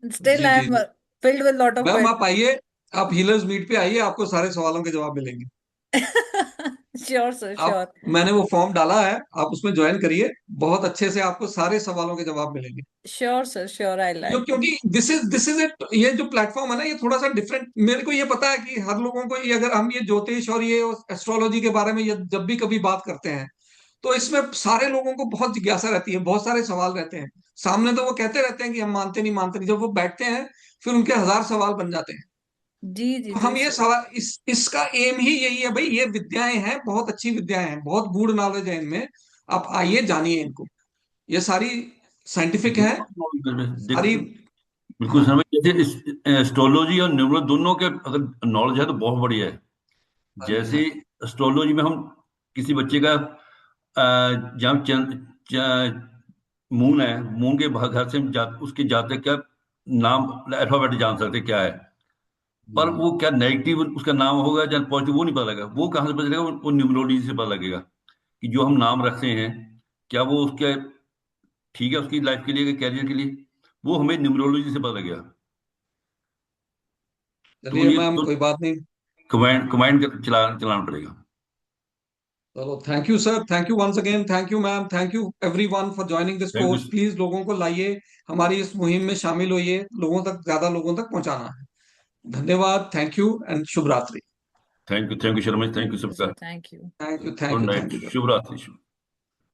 Still, जी जी I'm जी। filled with lot of ma'am आप questions. आइए, आप हीलर्स मीट पे आइए, आपको सारे सवालों के जवाब मिलेंगे। Sure sir, sure. मैंने वो फॉर्म डाला है, आप उसमें ज्वाइन करिए, बहुत अच्छे से आपको सारे सवालों के जवाब मिलेंगे। श्योर सर, श्योर, आई जो लाइक। क्योंकि दिस इज इट, ये जो प्लेटफॉर्म है ना, ये थोड़ा सा डिफरेंट, मेरे को ये पता है कि हर लोगों को ये, अगर हम ये ज्योतिष और ये एस्ट्रोलॉजी के बारे में ये जब भी कभी बात करते हैं, तो इसमें सारे लोगों को बहुत जिज्ञासा रहती है, बहुत सारे सवाल रहते हैं सामने, तो वो कहते रहते हैं कि हम मानते नहीं मानते नहीं, जब वो बैठते हैं फिर उनके हजार सवाल बन जाते हैं। जी जी तो जी हम ये सर। सवाल, इसका एम ही यही है भाई, ये विद्याएं हैं, बहुत अच्छी विद्याएं हैं, बहुत गूढ़ नॉलेज है इनमें, आप आइए जानिए इनको, ये सारी साइंटिफिक है, सारी। बिल्कुल हाँ सर, जैसे एस्ट्रोलॉजी और न्यूमरोलॉजी दोनों के अगर नॉलेज है तो बहुत बढ़िया है। हाँ जी, जैसे हाँ जी। एस्ट्रोलॉजी में हम किसी बच्चे का जहाँ मून है, मून के घर से हम उसके जातक का नाम अल्फाबेट जान सकते हैं क्या है। पर वो क्या नेगेटिव उसका नाम होगा या पॉजिटिव वो नहीं पता लगेगा। वो कहाँ से पता लगेगा? वो न्यूमरोलॉजी से पता लगेगा कि जो हम नाम रखते हैं क्या वो उसके ठीक है उसकी लाइफ के लिए, कैरियर के लिए, वो हमें न्यूमरोलॉजी से पता लगेगा। तो चलिए ये मैम, तो कोई बात नहीं। कमांड चलाना पड़ेगा। चलो, thank you sir, thank you once again, thank you ma'am, thank you everyone for joining this thank you. Course. Please लोगों को लाइए, हमारी इस मुहिम में शामिल होइए, लोगों तक, ज्यादा लोगों तक पहुंचाना है। धन्यवाद, थैंक यू एंड शुभ रात्रि। Thank you Sharma ji, thank you thank you सबका। Sir, thank you. Thank you, good thank night, you. शुभ रात्रि।